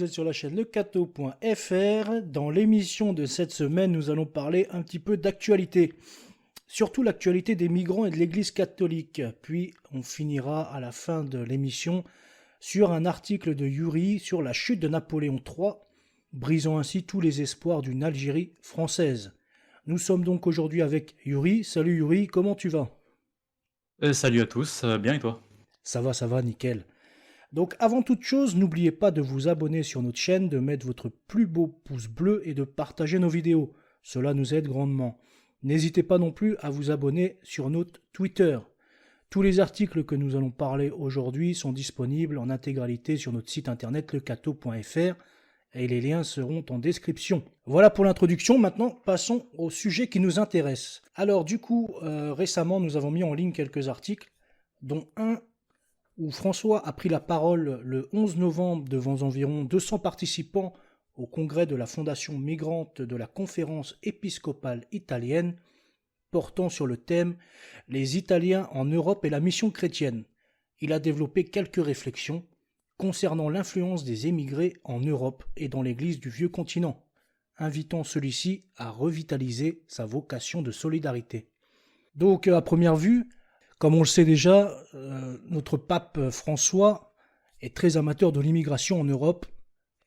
vous êtes sur la chaîne lecato.fr. Dans l'émission de cette semaine, nous allons parler un petit peu d'actualité. Surtout l'actualité des migrants et de l'Église catholique. Puis on finira à la fin de l'émission sur un article de Yuri sur la chute de Napoléon III, brisant ainsi tous les espoirs d'une Algérie française. Nous sommes donc aujourd'hui avec Yuri. Salut Yuri, comment tu vas ? Salut à tous, ça va bien et toi? Ça va, nickel. Donc avant toute chose, n'oubliez pas de vous abonner sur notre chaîne, de mettre votre plus beau pouce bleu et de partager nos vidéos. Cela nous aide grandement. N'hésitez pas non plus à vous abonner sur notre Twitter. Tous les articles que nous allons parler aujourd'hui sont disponibles en intégralité sur notre site internet lecato.fr et les liens seront en description. Voilà pour l'introduction, maintenant passons au sujet qui nous intéresse. Alors du coup, récemment nous avons mis en ligne quelques articles, dont un où François a pris la parole le 11 novembre devant environ 200 participants au congrès de la Fondation migrante de la Conférence épiscopale italienne, portant sur le thème « Les Italiens en Europe et la mission chrétienne ». Il a développé quelques réflexions concernant l'influence des émigrés en Europe et dans l'Église du vieux continent, invitant celui-ci à revitaliser sa vocation de solidarité. Donc, à première vue, comme on le sait déjà, notre pape François est très amateur de l'immigration en Europe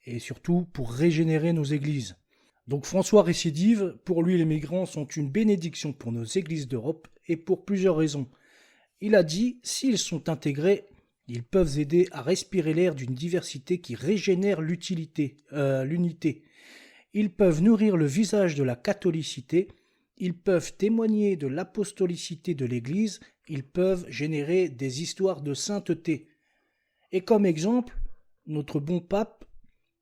et surtout pour régénérer nos églises. Donc François récidive, pour lui les migrants sont une bénédiction pour nos églises d'Europe et pour plusieurs raisons. Il a dit, s'ils sont intégrés, ils peuvent aider à respirer l'air d'une diversité qui régénère l'unité. Ils peuvent nourrir le visage de la catholicité, ils peuvent témoigner de l'apostolicité de l'Église, ils peuvent générer des histoires de sainteté. Et comme exemple, notre bon pape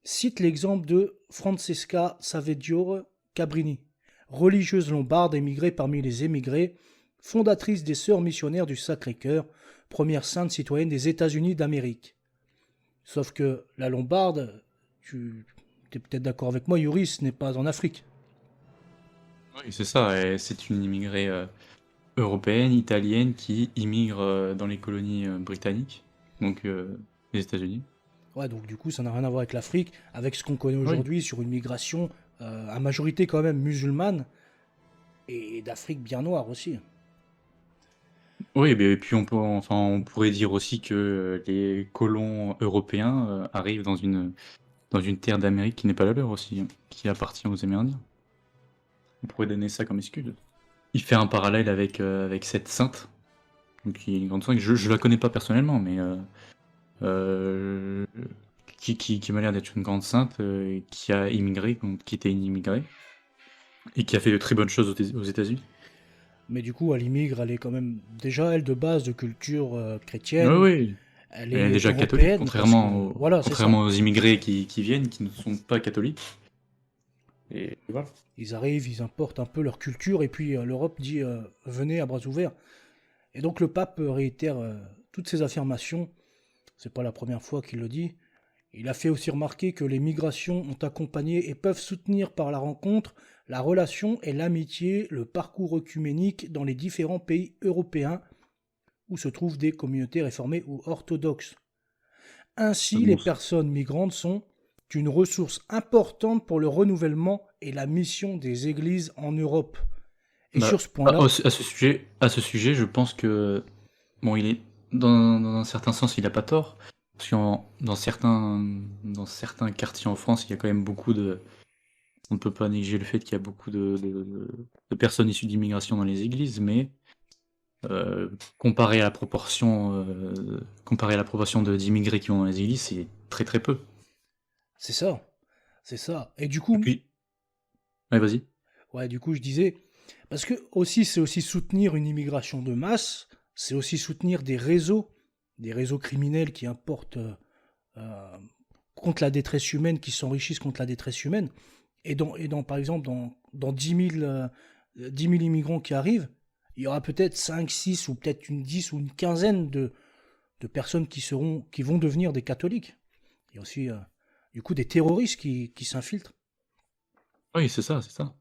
cite l'exemple de Francesca Saveggiore Cabrini, religieuse lombarde émigrée parmi les émigrés, fondatrice des Sœurs missionnaires du Sacré-Cœur, première sainte citoyenne des États-Unis d'Amérique. Sauf que la Lombarde, tu es peut-être d'accord avec moi, Yuri, ce n'est pas en Afrique. Oui, c'est ça, et c'est une immigrée européenne, italienne, qui immigre dans les colonies britanniques, donc les États-Unis. Ouais, donc du coup, ça n'a rien à voir avec l'Afrique, avec ce qu'on connaît Oui. aujourd'hui sur une migration à majorité quand même musulmane et d'Afrique bien noire aussi. Oui, et puis on pourrait dire aussi que les colons européens arrivent dans une terre d'Amérique qui n'est pas la leur aussi, hein, qui appartient aux Amérindiens. On pourrait donner ça comme excuse. Il fait un parallèle avec cette sainte, donc qui est une grande sainte. Je la connais pas personnellement, mais euh, qui m'a l'air d'être une grande sainte, qui a immigré, donc, qui était une immigrée, et qui a fait de très bonnes choses aux États-Unis. Mais du coup, elle immigre, elle est quand même déjà, elle de base de culture Oui, chrétienne, oui. elle Elle est est déjà catholique, européenne parce que, voilà, c'est ça. contrairement aux immigrés qui viennent, qui ne sont pas catholiques. Et voilà. Ils arrivent, ils importent un peu leur culture et puis l'Europe dit venez à bras ouverts. Et donc le pape réitère toutes ces affirmations. C'est pas la première fois qu'il le dit. Il a fait aussi remarquer que les migrations ont accompagné et peuvent soutenir par la rencontre la relation et l'amitié, le parcours œcuménique dans les différents pays européens où se trouvent des communautés réformées ou orthodoxes. Ainsi, les Bon, personnes migrantes sont une ressource importante pour le renouvellement et la mission des églises en Europe. Et bah, sur ce point-là, à ce sujet, je pense que bon, il est dans un certain sens, il a pas tort, parce que dans certains quartiers en France, il y a quand même beaucoup de, on ne peut pas négliger le fait qu'il y a beaucoup de personnes issues d'immigration dans les églises, mais comparé à la proportion d'immigrés qui vont dans les églises, c'est très très peu. c'est ça. C'est ça. Et du Et coup, puis, ouais, vas-y. ouais, du coup, je disais, parce que aussi, c'est aussi soutenir une immigration de masse, c'est aussi soutenir des réseaux criminels qui importent euh, contre la détresse humaine, qui s'enrichissent contre la détresse humaine. Par exemple, dans 10 000 immigrants qui arrivent, il y aura peut-être 5, 6 ou peut-être une 10 ou une quinzaine de personnes qui vont devenir des catholiques. Il y a aussi, du coup, des terroristes qui s'infiltrent. Oui, c'est ça, c'est ça.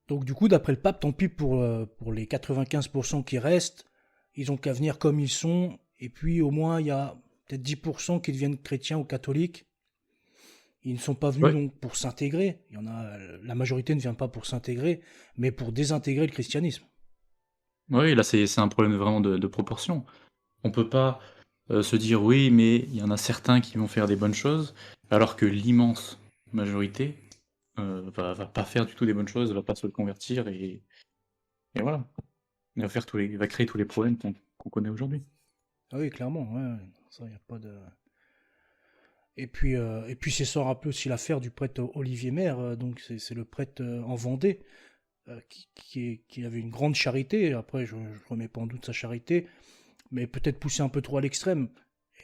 Donc, du coup, d'après le pape, tant pis pour les 95% qui restent, ils ont qu'à venir comme ils sont. Et puis, au moins, il y a peut-être 10% qui deviennent chrétiens ou catholiques. Ils ne sont pas venus Ouais. donc pour s'intégrer. Il y en a, la majorité ne vient pas pour s'intégrer, mais pour désintégrer le christianisme. Oui, là, c'est un problème vraiment de proportion. On peut pas se dire oui, mais il y en a certains qui vont faire des bonnes choses, alors que l'immense majorité va pas faire du tout des bonnes choses, va pas se convertir et voilà. Il va créer tous les problèmes qu'on connaît aujourd'hui. Ah oui, clairement, ouais, ça, y a pas de... et puis c'est sans rappeler aussi l'affaire du prêtre Olivier Maire, donc c'est le prêtre en Vendée, qui avait une grande charité. Après, je ne remets pas en doute sa charité, mais peut-être poussé un peu trop à l'extrême.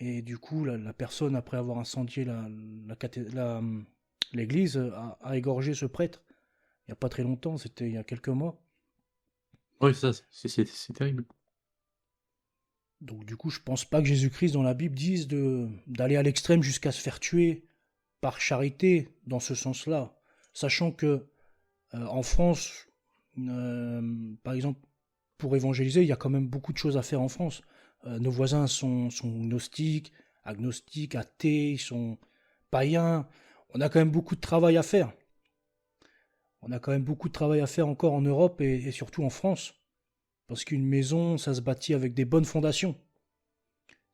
Et du coup, la personne, après avoir incendié l'église, a égorgé ce prêtre. Il n'y a pas très longtemps, c'était il y a quelques mois. Oui, ça, c'est terrible. Donc du coup, je pense pas que Jésus-Christ dans la Bible dise d'aller à l'extrême jusqu'à se faire tuer par charité dans ce sens-là. Sachant que en France, par exemple, pour évangéliser, il y a quand même beaucoup de choses à faire en France. Nos voisins sont gnostiques, agnostiques, athées, ils sont païens. On a quand même beaucoup de travail à faire. On a quand même beaucoup de travail à faire encore en Europe et surtout en France. Parce qu'une maison, ça se bâtit avec des bonnes fondations.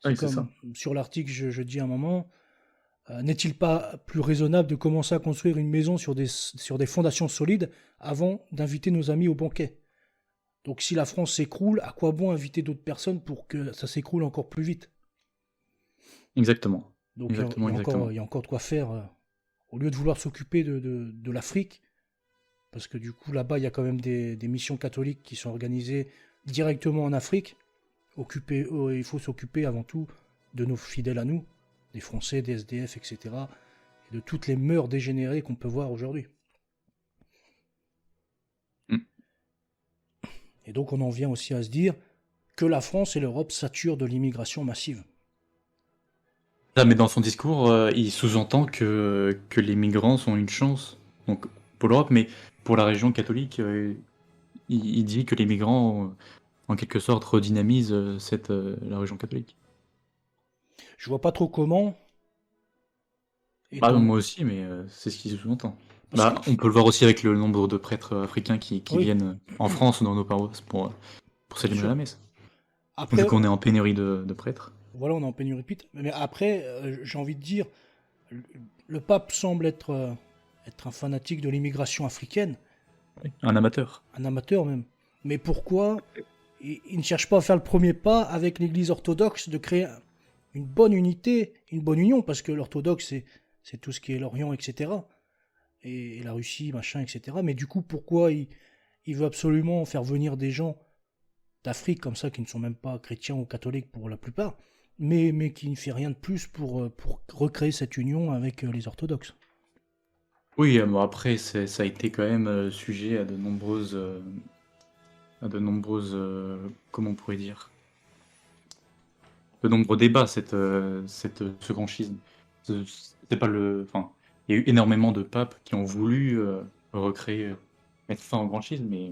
C'est Oui, c'est comme ça. sur l'article, je dis à un moment, n'est-il pas plus raisonnable de commencer à construire une maison sur des fondations solides avant d'inviter nos amis au banquet? Donc si la France s'écroule, à quoi bon inviter d'autres personnes pour que ça s'écroule encore plus vite? Exactement. Donc Exactement, exactement. il y a encore de quoi faire. Au lieu de vouloir s'occuper de l'Afrique, parce que du coup là-bas il y a quand même des missions catholiques qui sont organisées directement en Afrique, il faut s'occuper avant tout de nos fidèles à nous, des Français, des SDF, etc. Et de toutes les mœurs dégénérées qu'on peut voir aujourd'hui. Mm. Et donc on en vient aussi à se dire que la France et l'Europe saturent de l'immigration massive. Ah, mais dans son discours, il sous-entend que les migrants sont une chance, donc pour l'Europe, mais pour la région catholique, il dit que les migrants, en quelque sorte, redynamisent la région catholique. Je vois pas trop comment, Bah, étant... moi aussi, mais c'est ce qu'il sous-entend. Parce que, Bah, on peut le voir aussi avec le nombre de prêtres africains qui oui, viennent en France ou dans nos paroisses pour bien célébrer sûr. la messe. Vu Après, qu'on est en pénurie de prêtres. voilà, on est en pénurie de mais après, j'ai envie de dire, le, le pape semble être un fanatique de l'immigration africaine, Un amateur. un amateur même. Mais pourquoi il ne cherche pas à faire le premier pas avec l'Église orthodoxe de créer une bonne unité, une bonne union, parce que l'orthodoxe, c'est tout ce qui est l'Orient, etc. Et la Russie, machin, etc. Mais du coup, pourquoi il veut absolument faire venir des gens d'Afrique comme ça, qui ne sont même pas chrétiens ou catholiques pour la plupart, mais qui ne fait rien de plus pour recréer cette union avec les orthodoxes? Oui, bon après, ça a été quand même sujet à comment on pourrait dire, de nombreux débats, ce grand schisme. C'est pas enfin, il y a eu énormément de papes qui ont voulu recréer, mettre fin au grand schisme, mais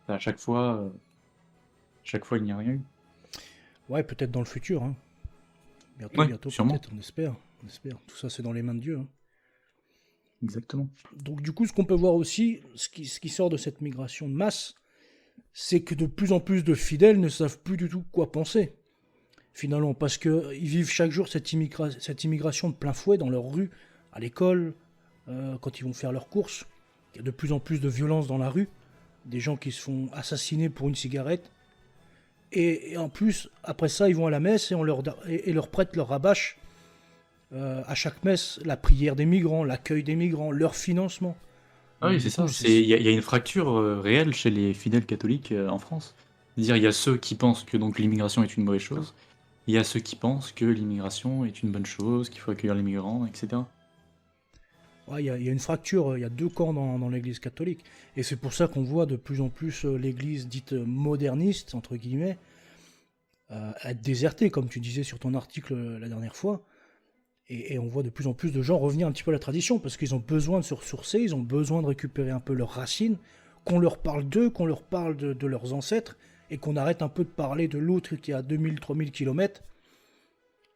à chaque fois, il n'y a rien eu. Ouais, peut-être dans le futur, hein. Bientôt, Ouais, bientôt, sûrement, peut-être, on espère. On espère. Tout ça, c'est dans les mains de Dieu, hein. exactement. Donc du coup, ce qu'on peut voir aussi, ce qui sort de cette migration de masse, c'est que de plus en plus de fidèles ne savent plus du tout quoi penser, finalement, parce qu'ils vivent chaque jour cette immigration de plein fouet dans leur rue, à l'école, quand ils vont faire leurs courses. Il y a de plus en plus de violence dans la rue, des gens qui se font assassiner pour une cigarette. Et en plus, après ça, ils vont à la messe et leur prêtent, leur rabâche à chaque messe la prière des migrants, l'accueil des migrants, leur financement. Ah Donc oui, du c'est coup, ça. Il y a une fracture réelle chez les fidèles catholiques en France. C'est-à-dire, il y a ceux qui pensent que donc l'immigration est une mauvaise chose. Il y a ceux qui pensent que l'immigration est une bonne chose, qu'il faut accueillir les migrants, etc. ouais, il y a une fracture, il y a deux camps dans l'Église catholique. Et c'est pour ça qu'on voit de plus en plus l'Église dite moderniste, entre guillemets, être désertée, comme tu disais sur ton article la dernière fois. Et on voit de plus en plus de gens revenir un petit peu à la tradition, parce qu'ils ont besoin de se ressourcer, ils ont besoin de récupérer un peu leurs racines, qu'on leur parle d'eux, qu'on leur parle de leurs ancêtres, et qu'on arrête un peu de parler de l'autre qui est à 2000-3000 km,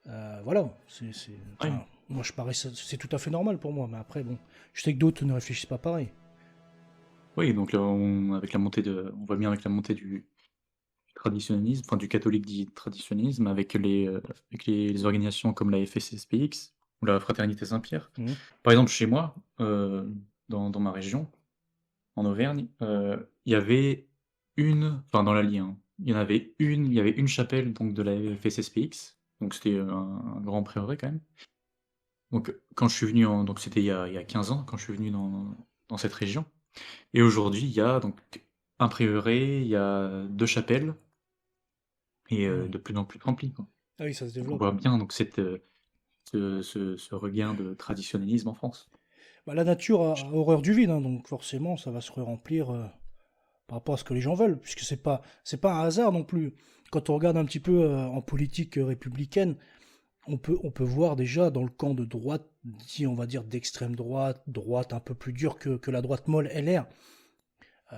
Voilà, Oui, enfin, moi c'est tout à fait normal pour moi, mais après, bon, je sais que d'autres ne réfléchissent pas pareil. oui, donc avec la montée on voit bien avec la montée du traditionnalisme, enfin du catholique dit traditionnalisme, avec les organisations comme la FSSPX ou la Fraternité Saint-Pierre. Mhm. Par exemple, chez moi, dans ma région, en Auvergne, il y avait enfin dans l'Allier, hein, il y avait une chapelle donc de la FSSPX, donc c'était un grand prieuré quand même. Donc quand je suis venu donc c'était il y a 15 ans quand je suis venu dans cette région. Et aujourd'hui, il y a donc un prieuré, il y a 2 chapelles et Mhm. de plus en plus rempli, quoi. Ah oui, ça se Donc on développe. voit bien donc ce regain de traditionnalisme en France. Bah, la nature a horreur du vide, hein, donc forcément, ça va se remplir par rapport à ce que les gens veulent, puisque c'est pas un hasard non plus. Quand on regarde un petit peu en politique républicaine, on peut voir déjà dans le camp de droite, dit on va dire d'extrême droite, droite un peu plus dure que la droite molle LR,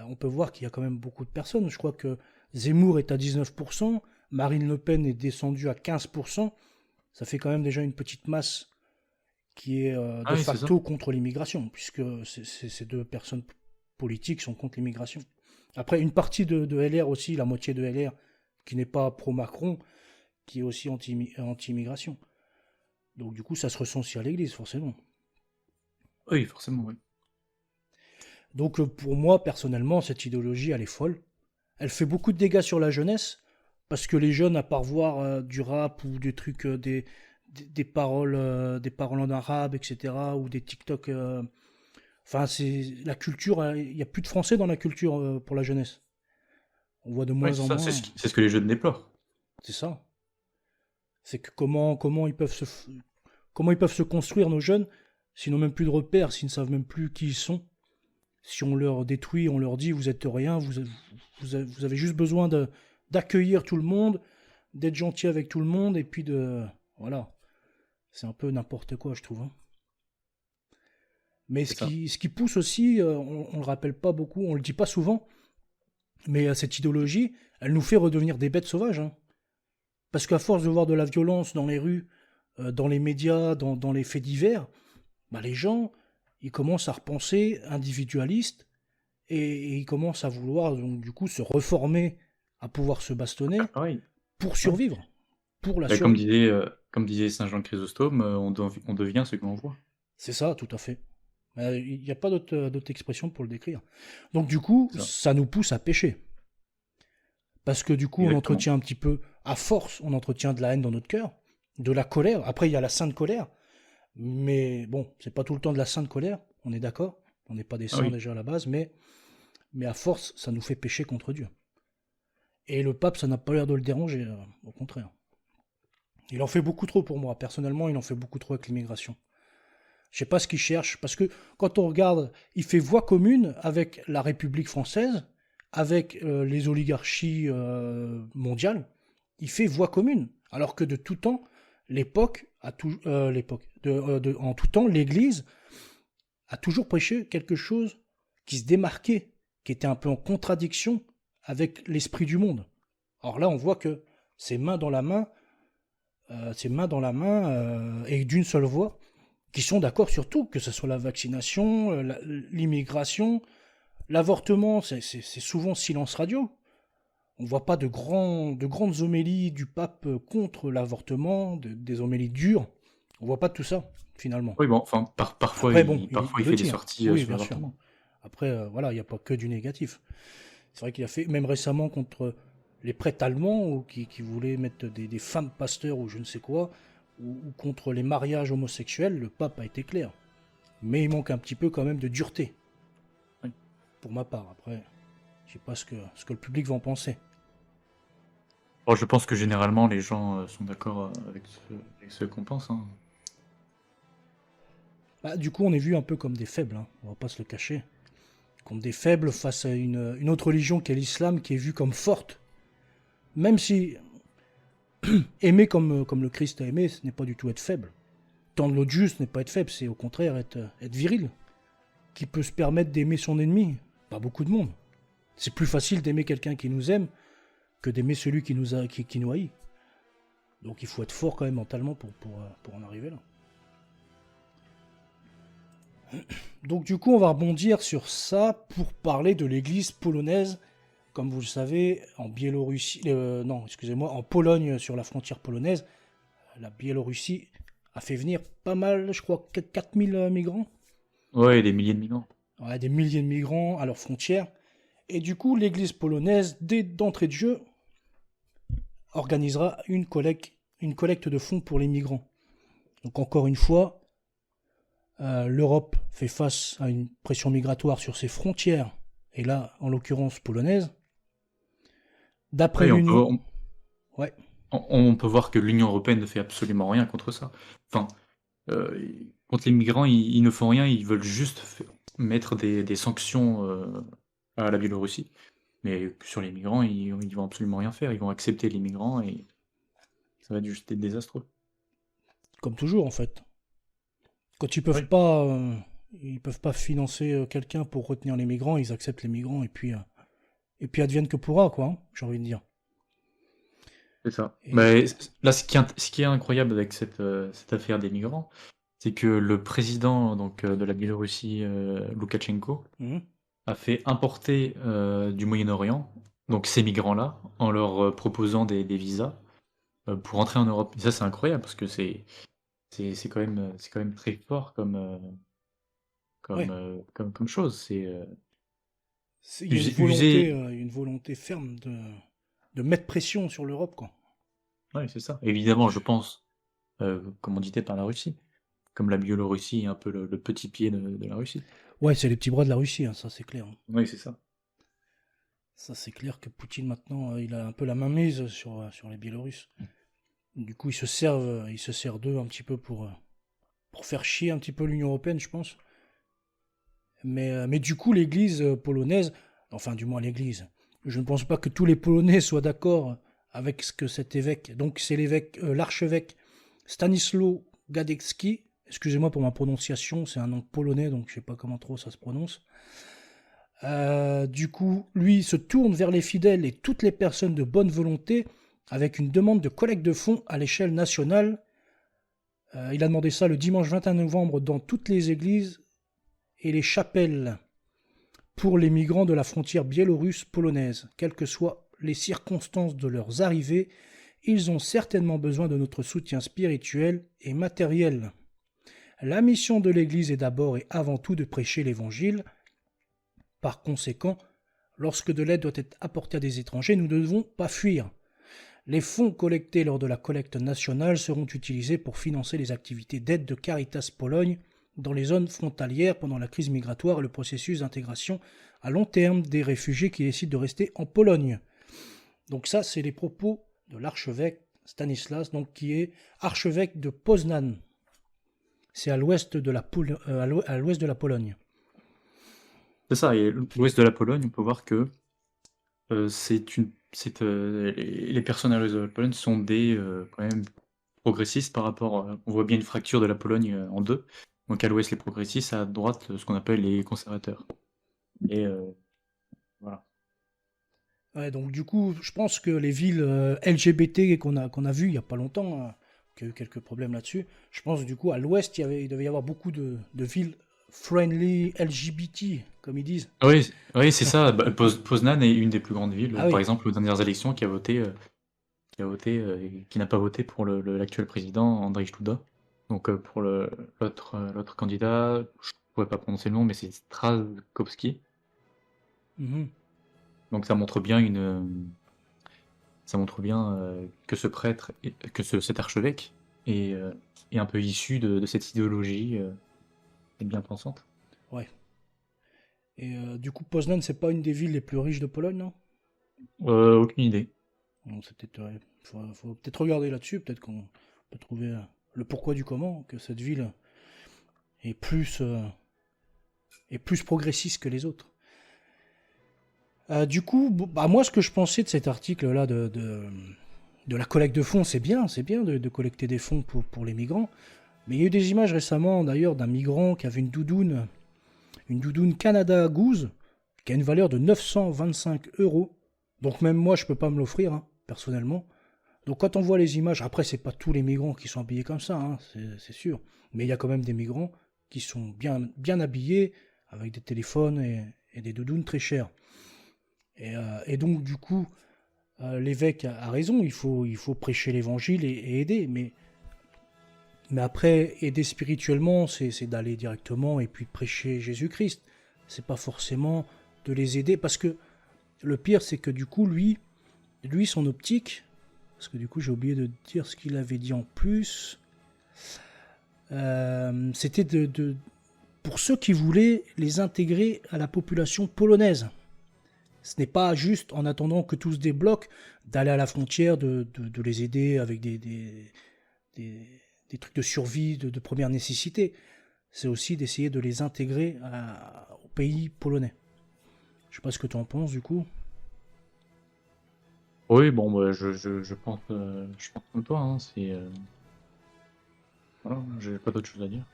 on peut voir qu'il y a quand même beaucoup de personnes. Je crois que Zemmour est à 19%, Marine Le Pen est descendue à 15%, ça fait quand même déjà une petite masse qui est Ah de oui, c'est ça. facto contre l'immigration, puisque ces deux personnes politiques sont contre l'immigration. Après, une partie de LR aussi, la moitié de LR, qui n'est pas pro-Macron, qui est aussi anti-immigration. Donc du coup, ça se ressent aussi à l'Église, forcément. Oui, forcément, oui. Donc pour moi, personnellement, cette idéologie, elle est folle. Elle fait beaucoup de dégâts sur la jeunesse, parce que les jeunes, à part voir du rap ou des trucs, des paroles en arabe, etc., ou des TikTok. Enfin, c'est la culture, il n'y a plus de français dans la culture pour la jeunesse. On voit de Oui, moins c'est en ça, moins. c'est ce que les jeunes déplorent. C'est ça. C'est que comment ils peuvent se construire, nos jeunes, s'ils n'ont même plus de repères, s'ils ne savent même plus qui ils sont. Si on leur détruit, on leur dit vous êtes rien, vous avez juste besoin d'accueillir tout le monde, d'être gentil avec tout le monde, et puis de. Voilà. C'est un peu n'importe quoi, je trouve, hein. Mais C'est ça. ce qui pousse aussi, on le rappelle pas beaucoup, on le dit pas souvent, mais cette idéologie, elle nous fait redevenir des bêtes sauvages, hein. Parce qu'à force de voir de la violence dans les rues, dans les médias, dans les faits divers, bah les gens, ils commencent à repenser individualiste et ils commencent à vouloir donc du coup se reformer, à pouvoir se Ah, bastonner pareil. pour Ouais. survivre, pour la Bah, survie. comme disait Saint Jean Chrysostome, on devient ce que l'on voit. C'est ça, tout à fait. Il n'y a pas d'autre expression pour le décrire. Donc du coup, C'est ça. ça nous pousse à pécher. Parce que du coup, on Exactement. entretient un petit peu, à force, on entretient de la haine dans notre cœur, de la colère. Après, il y a la sainte colère. Mais bon, c'est pas tout le temps de la sainte colère, on est d'accord. On n'est pas des Ah saints oui. déjà à la base, mais à force, ça nous fait pécher contre Dieu. Et le pape, ça n'a pas l'air de le déranger, au contraire. Il en fait beaucoup trop pour moi. Personnellement, il en fait beaucoup trop avec l'immigration. Je sais pas ce qu'il cherche, parce que quand on regarde, il fait voix commune avec la République française, avec les oligarchies mondiales. Il fait voix commune, alors que de tout temps, en tout temps, l'Église a toujours prêché quelque chose qui se démarquait, qui était un peu en contradiction avec l'esprit du monde. Or là, on voit que c'est main dans la main, et d'une seule voix, qui sont d'accord sur tout, que ce soit la vaccination, l'immigration, l'avortement, c'est souvent silence radio. On ne voit pas de grandes homélies du pape contre l'avortement, des homélies dures. On ne voit pas de tout ça, finalement. Oui, bon, enfin, parfois, Après, bon, parfois il il le fait des tient. sorties Oui, sur bien sûr. l'avortement. Après, voilà, il n'y a pas que du négatif. C'est vrai qu'il a fait, même récemment, contre les prêtres allemands qui voulaient mettre des femmes pasteurs ou je ne sais quoi, ou contre les mariages homosexuels, le pape a été clair. Mais il manque un petit peu quand même de dureté, Oui. pour ma part. Après, je sais pas ce que le public va en penser. Bon, je pense que généralement les gens sont d'accord avec ce qu'on pense, hein. Bah, du coup, on est vu un peu comme des faibles, hein, on va pas se le cacher. Comme des faibles face à une autre religion qui est l'islam, qui est vue comme forte. Même si aimer comme le Christ a aimé, ce n'est pas du tout être faible. Tendre l'autre juste n'est pas être faible, c'est au contraire être viril. Qui peut se permettre d'aimer son ennemi? Pas beaucoup de monde. C'est plus facile d'aimer quelqu'un qui nous aime que d'aimer celui qui nous haït. Donc il faut être fort quand même mentalement pour en arriver là. Donc du coup, on va rebondir sur ça pour parler de l'église polonaise. Comme vous le savez, en Biélorussie, en Pologne, sur la frontière polonaise, la Biélorussie a fait venir pas mal, je crois, 4000 migrants. Ouais, des milliers de migrants. Ouais, des milliers de migrants à leurs frontières. Et du coup, l'église polonaise, d'entrée de jeu, organisera une collecte de fonds pour les migrants. Donc encore une fois, l'Europe fait face à une pression migratoire sur ses frontières, et là, en l'occurrence polonaise. D'après Ouais, l'Union... Ouais. on peut voir que l'Union européenne ne fait absolument rien contre ça. Enfin, contre les migrants, ils ne font rien, ils veulent juste mettre des sanctions à la Biélorussie. Mais sur les migrants, ils vont absolument rien faire. Ils vont accepter les migrants et ça va être juste désastreux. Comme toujours, en fait. Quand ils peuvent pas financer quelqu'un pour retenir les migrants, ils acceptent les migrants et puis advienne que pourra, quoi, hein, j'ai envie de dire. C'est ça. Et... Mais là, ce qui est incroyable avec cette affaire des migrants, c'est que le président de la Biélorussie, Loukachenko, a fait importer du Moyen-Orient, donc ces migrants-là, en leur proposant des visas pour entrer en Europe. Et ça, c'est incroyable parce que c'est quand même très fort Ouais. comme chose. Il y a une volonté ferme de mettre pression sur l'Europe, quoi. Ouais, c'est ça. Évidemment, je pense, commandité par la Russie. Comme la Biélorussie est un peu le petit pied de la Russie. Ouais, c'est les petits bras de la Russie, hein, ça c'est clair. Oui, c'est ça. Ça c'est clair que Poutine maintenant, il a un peu la main mise sur les Biélorusses. Du coup, il se sert d'eux un petit peu pour faire chier un petit peu l'Union européenne, je pense. Mais du coup, l'église polonaise, enfin du moins l'église, je ne pense pas que tous les Polonais soient d'accord avec ce que cet évêque, donc c'est l'archevêque Stanisław Gadecki, excusez-moi pour ma prononciation, c'est un nom polonais, donc je ne sais pas comment trop ça se prononce. Du coup, lui se tourne vers les fidèles et toutes les personnes de bonne volonté avec une demande de collecte de fonds à l'échelle nationale. Il a demandé ça le dimanche 21 novembre dans toutes les églises et les chapelles pour les migrants de la frontière biélorusse-polonaise. Quelles que soient les circonstances de leurs arrivées, ils ont certainement besoin de notre soutien spirituel et matériel. La mission de l'Église est d'abord et avant tout de prêcher l'Évangile. Par conséquent, lorsque de l'aide doit être apportée à des étrangers, nous ne devons pas fuir. Les fonds collectés lors de la collecte nationale seront utilisés pour financer les activités d'aide de Caritas Pologne dans les zones frontalières pendant la crise migratoire et le processus d'intégration à long terme des réfugiés qui décident de rester en Pologne. Donc ça, c'est les propos de l'archevêque Stanislas, donc qui est archevêque de Poznań. C'est à l'ouest de la Pologne. C'est ça, et l'ouest de la Pologne, on peut voir que les personnes à l'ouest de la Pologne sont quand même progressistes par rapport. On voit bien une fracture de la Pologne en deux. Donc à l'ouest les progressistes, à droite ce qu'on appelle les conservateurs. Et voilà. Ouais, donc du coup, je pense que les villes LGBT qu'on a vues il n'y a pas longtemps, qu'il y a eu quelques problèmes là-dessus, je pense du coup à l'ouest, il devait y avoir beaucoup de villes friendly LGBT, comme ils disent. Oui, c'est ça. Poznań est une des plus grandes villes. Ah oui. Par exemple, aux dernières élections, qui n'a pas voté pour l'actuel président Andrzej Duda. Donc pour l'autre candidat, je ne pourrais pas prononcer le nom, mais c'est Strzałkowski. Donc ça montre bien que ce prêtre, cet archevêque est un peu issu de cette idéologie et bien pensante. Ouais. Et du coup, Poznań, c'est pas une des villes les plus riches de Pologne, non? Aucune idée. Bon, faut peut-être regarder là-dessus, peut-être qu'on peut trouver le pourquoi du comment, que cette ville est plus progressiste que les autres. Du coup, moi, ce que je pensais de cet article-là de la collecte de fonds, c'est bien de collecter des fonds pour les migrants. Mais il y a eu des images récemment, d'ailleurs, d'un migrant qui avait une doudoune Canada Goose, qui a une valeur de 925 €. Donc même moi, je peux pas me l'offrir, hein, personnellement. Donc quand on voit les images, après c'est pas tous les migrants qui sont habillés comme ça, hein, c'est sûr, mais il y a quand même des migrants qui sont bien habillés, avec des téléphones et des doudounes très chères. Et donc du coup, l'évêque a raison, il faut prêcher l'évangile et aider, mais après, aider spirituellement, c'est d'aller directement et puis de prêcher Jésus-Christ. C'est pas forcément de les aider, parce que le pire, c'est que du coup, lui, son optique, parce que du coup, j'ai oublié de dire ce qu'il avait dit en plus, c'était pour ceux qui voulaient les intégrer à la population polonaise. Ce n'est pas juste en attendant que tout se débloque d'aller à la frontière, de les aider avec des, des trucs de survie de première nécessité. C'est aussi d'essayer de les intégrer au pays polonais. Je sais pas ce que tu en penses du coup. Oui, bon, bah, je pense comme toi, hein, voilà, j'ai pas d'autre chose à dire.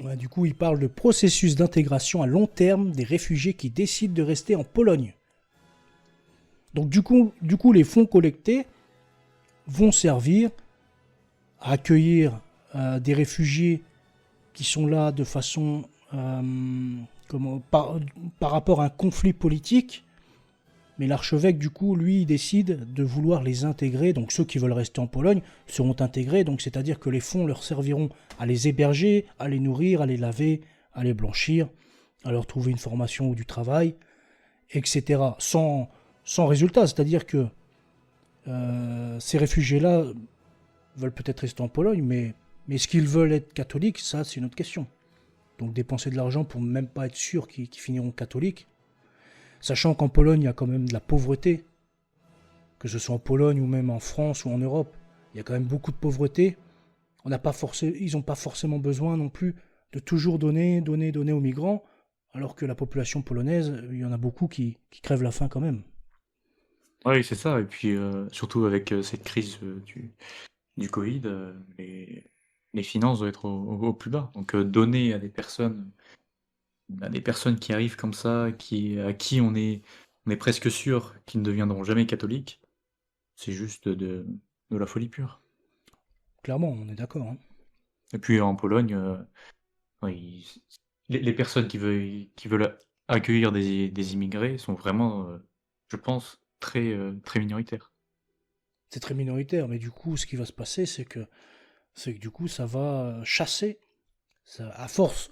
Ouais, du coup, il parle de processus d'intégration à long terme des réfugiés qui décident de rester en Pologne. Donc du coup les fonds collectés vont servir à accueillir des réfugiés qui sont là de façon par rapport à un conflit politique. Mais l'archevêque, du coup, lui, il décide de vouloir les intégrer. Donc ceux qui veulent rester en Pologne seront intégrés. Donc c'est-à-dire que les fonds leur serviront à les héberger, à les nourrir, à les laver, à les blanchir, à leur trouver une formation ou du travail, etc. Sans résultat. C'est-à-dire que ces réfugiés-là veulent peut-être rester en Pologne, mais est-ce qu'ils veulent être catholiques? Ça, c'est une autre question. Donc dépenser de l'argent pour même pas être sûr qu'ils finiront catholiques. Sachant qu'en Pologne, il y a quand même de la pauvreté, que ce soit en Pologne ou même en France ou en Europe, il y a quand même beaucoup de pauvreté. Ils n'ont pas forcément besoin non plus de toujours donner aux migrants, alors que la population polonaise, il y en a beaucoup qui crèvent la faim quand même. Oui, c'est ça. Et puis, surtout avec cette crise du Covid, les finances doivent être au plus bas. Donc, donner à des personnes qui arrivent comme ça, à qui on est presque sûr qu'ils ne deviendront jamais catholiques, c'est juste de la folie pure. Clairement, on est d'accord, hein. Et puis en Pologne, oui, les personnes qui veulent accueillir des immigrés sont vraiment, je pense, très minoritaires. C'est très minoritaire, mais du coup, ce qui va se passer, c'est que du coup, ça va chasser, à force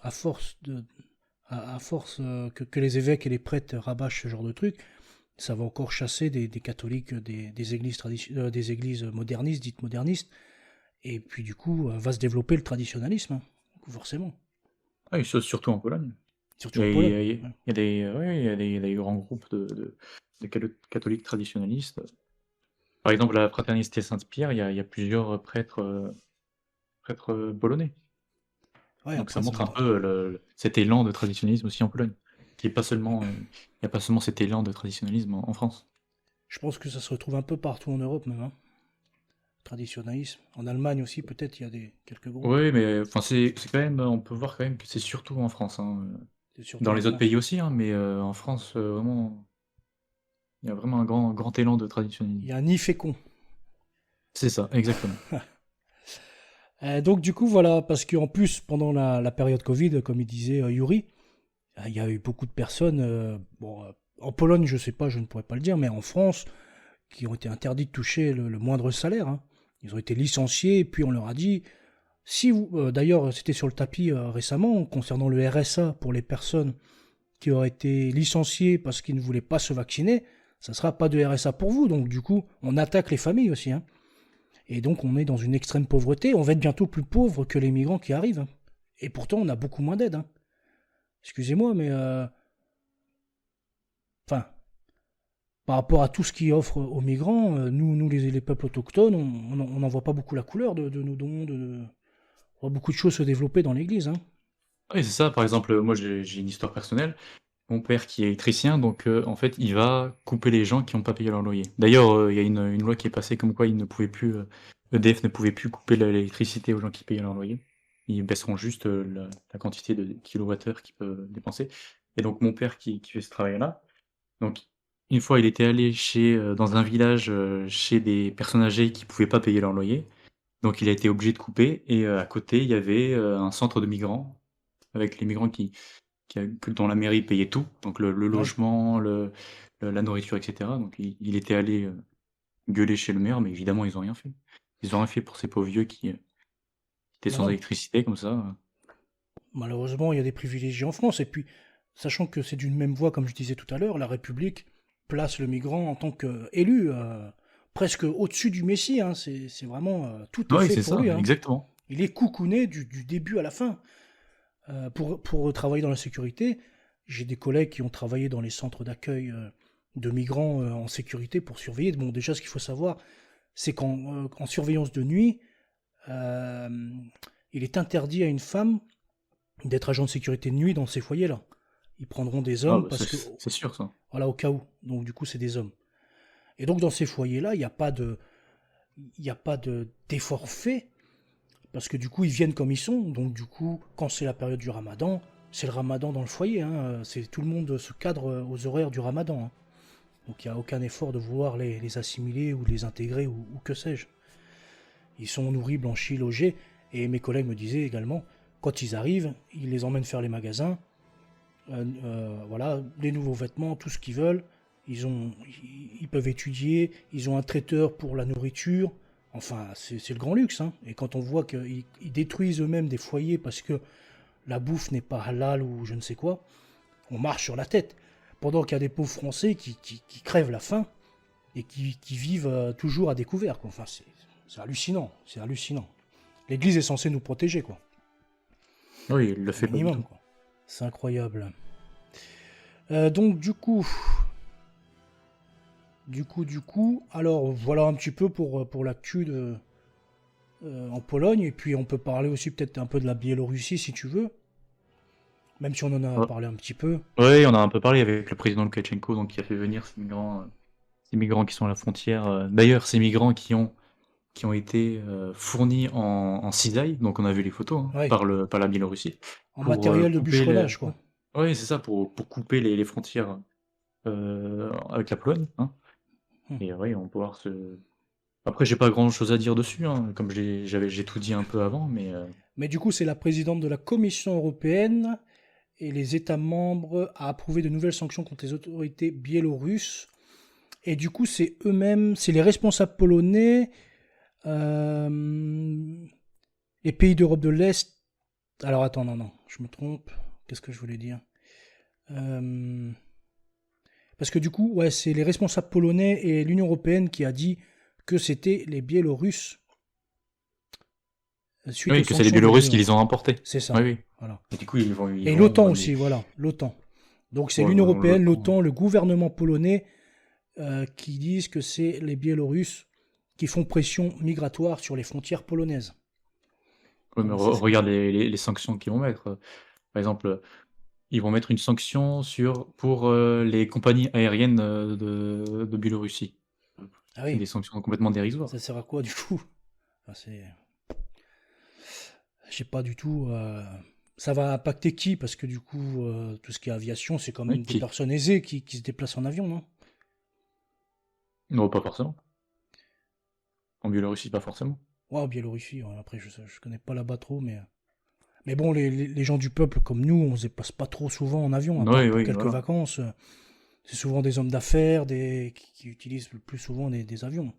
que les évêques et les prêtres rabâchent ce genre de trucs, ça va encore chasser des catholiques des églises modernistes, dites modernistes, et puis du coup, va se développer le traditionnalisme, hein, forcément, Ah, et surtout en Pologne. surtout en Pologne. Ouais. Il y a des, ouais, il y a des grands groupes de catholiques traditionnalistes. Par exemple, la Fraternité Saint-Pierre, il y a plusieurs prêtres polonais. Ouais, Donc ça après, ça montre un va. peu cet élan de traditionnalisme aussi en Pologne. Qui est pas seulement, il n'y a pas seulement cet élan de traditionnalisme en France. Je pense que ça se retrouve un peu partout en Europe même, hein, traditionnalisme. En Allemagne aussi, peut-être, il y a quelques groupes. Oui, mais enfin c'est quand même, on peut voir quand même que c'est surtout en France, hein. C'est surtout Dans en les autres France. pays aussi, hein, mais en France, vraiment, il y a vraiment un grand élan de Il traditionnalisme. y a un nid fécond. C'est ça, exactement. Donc du coup, voilà, parce qu'en plus, pendant la période Covid, comme il disait Yuri, il y a eu beaucoup de personnes, en Pologne, je sais pas, je ne pourrais pas le dire, mais en France, qui ont été interdits de toucher le moindre salaire, hein. Ils ont été licenciés, et puis on leur a dit, si vous, d'ailleurs, c'était sur le tapis récemment, concernant le RSA pour les personnes qui auraient été licenciées parce qu'ils ne voulaient pas se vacciner, ça ne sera pas de RSA pour vous. Donc du coup, on attaque les familles aussi, hein. Et donc on est dans une extrême pauvreté, on va être bientôt plus pauvre que les migrants qui arrivent, hein. Et pourtant, on a beaucoup moins d'aide, hein. Excusez-moi, mais enfin, par rapport à tout ce qu'ils offrent aux migrants, nous les peuples autochtones, on n'en voit pas beaucoup la couleur de nos dons. On voit beaucoup de choses se développer dans l'Église, hein. Oui, c'est ça. Par exemple, moi, j'ai une histoire personnelle. Mon père qui est électricien, donc en fait, il va couper les gens qui n'ont pas payé leur loyer. D'ailleurs, il y a une loi qui est passée comme quoi il ne pouvait plus, EDF ne pouvait plus couper l'électricité aux gens qui payaient leur loyer. Ils baisseront juste la quantité de kilowattheures qu'ils peuvent dépenser. Et donc mon père qui fait ce travail-là, donc une fois, il était allé dans un village, chez des personnes âgées qui pouvaient pas payer leur loyer, donc il a été obligé de couper et à côté, il y avait, un centre de migrants avec les migrants dont la mairie payait tout, donc le Ouais. logement, la nourriture et cetera, donc il était allé, gueuler chez le maire, mais évidemment, ils ont rien fait. Ils ont rien fait pour ces pauvres vieux qui étaient Non, sans non. électricité comme ça. Malheureusement, il y a des privilégiés en France. Et puis, sachant que c'est d'une même voix, comme je disais tout à l'heure, la République place le migrant en tant qu'élu, presque au-dessus du Messie. Hein. C'est vraiment, tout est Oui, fait c'est pour ça, lui. Hein. exactement. Il est coucouné du début à la fin. Pour travailler dans la sécurité, j'ai des collègues qui ont travaillé dans les centres d'accueil de migrants en sécurité pour surveiller. Bon, déjà, ce qu'il faut savoir, c'est qu'en surveillance de nuit, euh, il est interdit à une femme d'être agent de sécurité de nuit dans ces foyers-là. Ils prendront des Ah hommes bah, parce que, c'est sûr ça. voilà, au cas où. Donc, du coup, c'est des hommes. Et donc, dans ces foyers-là, il n'y a pas d'effort fait parce que du coup, ils viennent comme ils sont. Donc, du coup, quand c'est la période du ramadan, c'est le ramadan dans le foyer. Hein. Tout le monde se cadre aux horaires du ramadan. Hein. Donc, il n'y a aucun effort de vouloir les assimiler ou les intégrer ou que sais-je. Ils sont nourris, blanchis, logés. Et mes collègues me disaient également, quand ils arrivent, ils les emmènent faire les magasins. Voilà, les nouveaux vêtements, tout ce qu'ils veulent. Ils peuvent étudier, ils ont un traiteur pour la nourriture. Enfin, c'est le grand luxe. Hein. Et quand on voit qu'ils détruisent eux-mêmes des foyers parce que la bouffe n'est pas halal ou je ne sais quoi, on marche sur la tête. Pendant qu'il y a des pauvres Français qui crèvent la faim et qui vivent toujours à découvert. Quoi. Enfin, c'est hallucinant. C'est hallucinant. L'Église est censée nous protéger, quoi. Oui, il le Au fait pas du minimum, tout. quoi. C'est incroyable. Donc alors voilà un petit peu pour l'actu en Pologne, et puis on peut parler aussi peut-être un peu de la Biélorussie si tu veux, même si on en a Ouais. parlé un petit peu. Ouais, on a un peu parlé avec le président Loukachenko, donc qui a fait venir ces migrants qui sont à la frontière. D'ailleurs, ces migrants qui ont été fournis en cisaille, donc on a vu les photos hein, Ouais, par la Biélorussie, en pour matériel de couper bûcheronnage, quoi. ouais, c'est ça, pour couper les frontières avec la Pologne. Hein. Hmm. Et ouais, on peut voir Après, j'ai pas grand-chose à dire dessus, hein, comme j'ai tout dit un peu avant, mais Mais du coup, c'est la présidente de la Commission européenne et les États membres a approuvé de nouvelles sanctions contre les autorités biélorusses. Et du coup, c'est eux-mêmes, c'est les responsables polonais, euh, les pays d'Europe de l'Est. Alors attends, non, je me trompe. Qu'est-ce que je voulais dire? Euh, Parce que du coup, ouais, c'est les responsables polonais et l'Union européenne qui a dit que c'était les Biélorusses suite aux oui, que c'est les sanctions de Biélorusses qui l'Union. les ont emportés. C'est Oui, ça. oui. Voilà. Et du coup, ils Et vont l'OTAN les... aussi, voilà, l'OTAN. Donc c'est Ouais, l'Union européenne, l'OTAN. l'OTAN, le gouvernement polonais qui disent que c'est les Biélorusses qui font pression migratoire sur les frontières polonaises. Ouais, mais Donc regarde les sanctions qu'ils vont mettre. Par exemple, ils vont mettre une sanction pour les compagnies aériennes de Biélorussie. ah C'est oui, des sanctions complètement dérisoires. ça sert à quoi du coup? Enfin, je sais pas du tout. Ça va impacter qui? Parce que du coup, tout ce qui est aviation, c'est quand Oui, même des qui? personnes aisées qui se déplacent en avion, non? Non, pas forcément. En Biélorussie, pas forcément. Ouais, en Biélorussie, ouais, après je connais pas là-bas trop, mais bon, les gens du peuple comme nous, on se déplace pas trop souvent en avion, à part Oui, pour oui, quelques voilà. vacances. C'est souvent des hommes d'affaires qui utilisent le plus souvent des avions.